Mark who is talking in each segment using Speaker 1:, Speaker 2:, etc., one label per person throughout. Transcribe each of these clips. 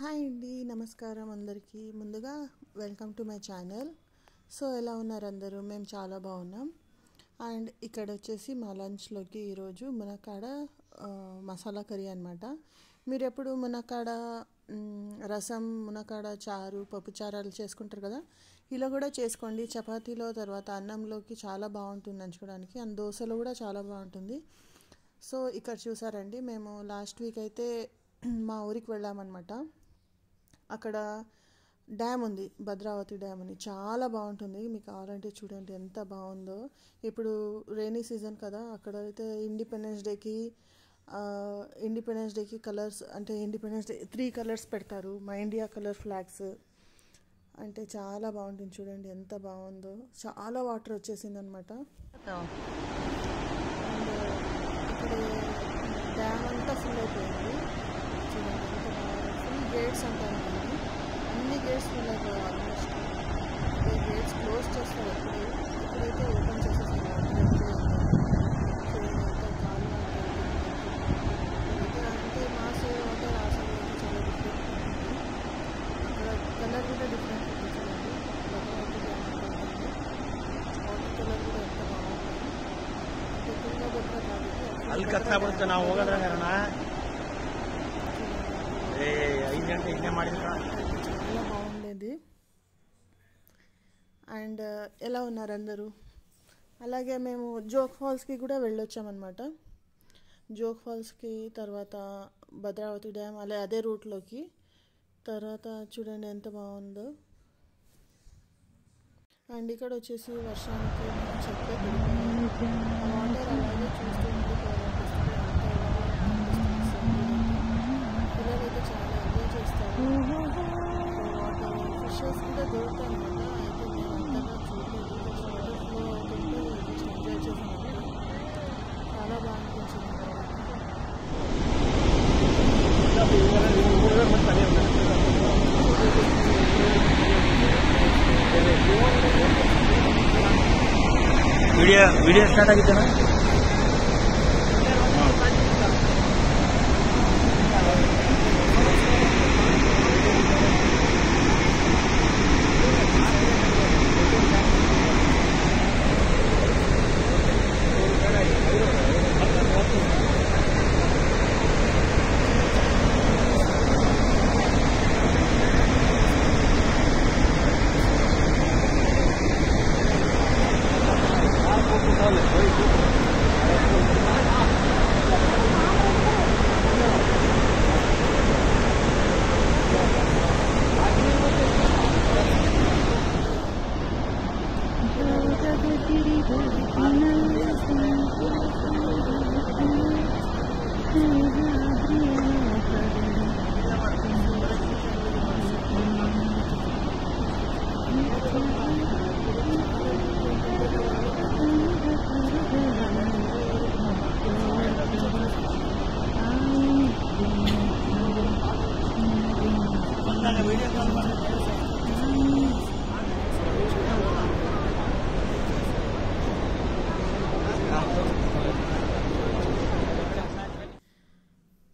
Speaker 1: Hi అండి, నమస్కారం అందరికీ. ముందుగా welcome to my channel. So ఎలా ఉన్నారు అందరూ? మేము చాలా బాగున్నాం. అండ్ ఇక్కడ వచ్చేసి మా లంచ్లోకి ఈరోజు మునక్కాడ మసాలా కర్రీ అనమాట. మీరు ఎప్పుడు మునక్కాడ రసం, మునక్కాడ చారు, పప్పు చారాలు చేసుకుంటారు కదా, ఇలా కూడా చేసుకోండి. చపాతీలో తర్వాత అన్నంలోకి చాలా బాగుంటుంది నంచుకోవడానికి, అండ్ దోశలో కూడా చాలా బాగుంటుంది. సో ఇక్కడ చూసారండి, మేము లాస్ట్ వీక్ అయితే మా ఊరికి వెళ్ళామన్నమాట. అక్కడ డ్యామ్ ఉంది, భద్రావతి డ్యామ్ అని, చాలా బాగుంటుంది. మీకు కావాలంటే చూడండి ఎంత బాగుందో. ఇప్పుడు రైనీ సీజన్ కదా, అక్కడ అయితే ఇండిపెండెన్స్ డేకి కలర్స్, అంటే ఇండిపెండెన్స్ డే 3 కలర్స్ పెడతారు, మా ఇండియా కలర్ ఫ్లాగ్స్. అంటే చాలా బాగుంటుంది, చూడండి ఎంత బాగుందో. చాలా వాటర్ వచ్చేసింది అనమాట. అండ్ ఇక్కడ డ్యామ్ అంతా ఫుల్ అయిపోయింది. చూడండి ఎంత బాగా, ఫుల్ గేట్స్ అంటారు, అన్ని గేట్స్ ఫుల్ అయిపోయాయి ఆల్మోస్ట్. అంటే గేట్స్ క్లోజ్ చేస్తారు ఇప్పుడైతే ఓపెన్ చేసేసారు. చూడండి ఎంత కాలువ అయితే, అంటే మా సైడ్ వాటర్ ఆ సైడ్ అయితే చాలా డిఫరెంట్ ఉంటుంది. అక్కడ కలర్ కూడా డిఫరెంట్ ఉంది. చూడండి భద్రావతి డ్యామ్ ఉంటుంది, వాటర్ కలర్ కూడా ఎంత బాగుంది. అంటే తుంగభద్ర కాబట్టి చాలా బాగుండేది. అండ్ ఎలా ఉన్నారు అందరూ? అలాగే మేము జోగ్ ఫాల్స్కి కూడా వెళ్ళొచ్చామన్నమాట. జోగ్ ఫాల్స్కి తర్వాత భద్రావతి డ్యామ్ అదే రూట్లోకి. తర్వాత చూడండి ఎంత బాగుందో. అండ్ ఇక్కడ వచ్చేసి వర్షానికి చెట్లే పడిపోయాయి, వాటర్ అలాగే చూస్తూ ఉండిపోవాలనిపిస్తుంది. పిల్లలైతే చాలా ఎంజాయ్ చేస్తారు. వాటర్ ఫిషెస్ కూడా దొరుకుతాయి అనమాట. అయితే మేము అంతగా చూడలేదు, వాటర్ ఫ్లో అవుతుంటే జస్ట్ ఎంజాయ్ చేసామంటే చాలా బాగా అనిపించింది.
Speaker 2: ವಿಡಿಯೋ ಸ್ಟಾರ್ಟ್ ಆಗಿದ್ದೇನಾ?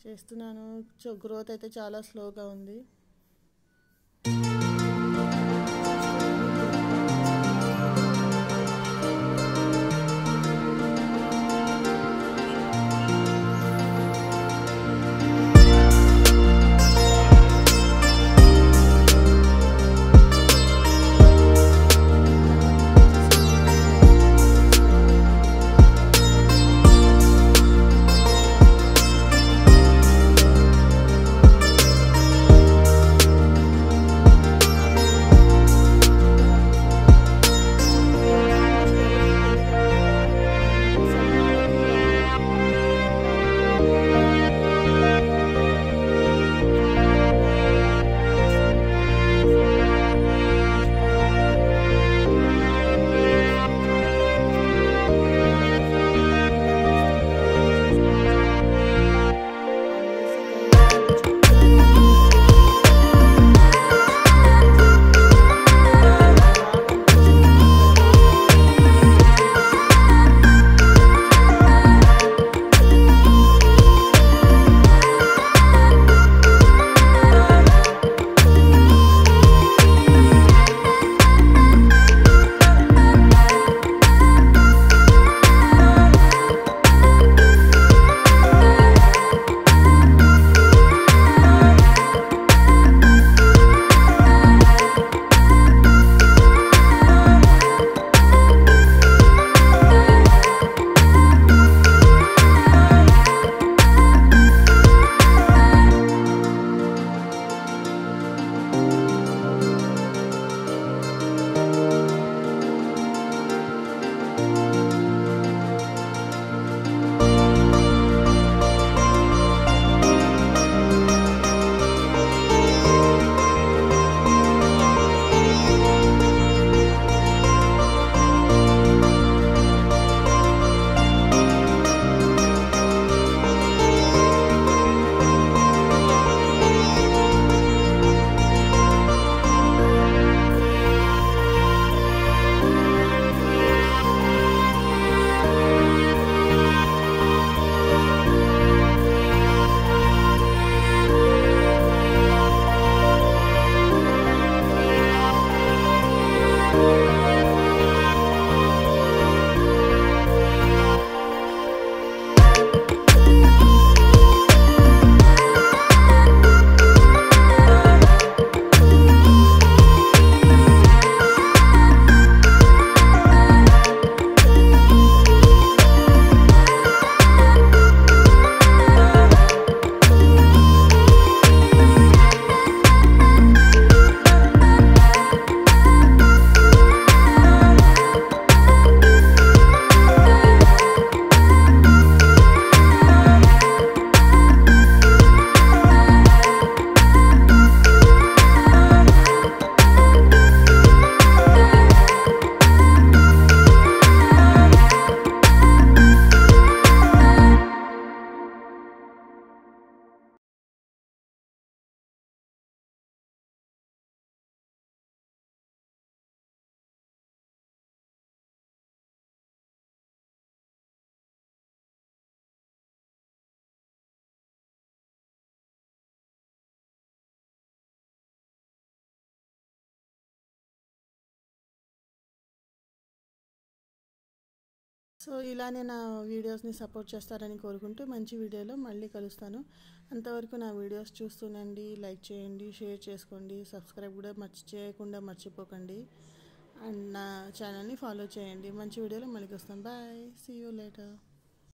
Speaker 1: చేస్తున్నాను. గ్రోత్ అయితే చాలా స్లోగా ఉంది. సో ఇలానే నా వీడియోస్ని సపోర్ట్ చేస్తారని కోరుకుంటూ మంచి వీడియోలో మళ్ళీ కలుస్తాను. అంతవరకు నా వీడియోస్ చూస్తూనండి, లైక్ చేయండి, షేర్ చేసుకోండి, సబ్స్క్రైబ్ కూడా చేయకుండా మర్చిపోకండి. అండ్ నా ఛానల్ని ఫాలో చేయండి. మంచి వీడియోలో మళ్ళీ వస్తాను. Bye, see you later.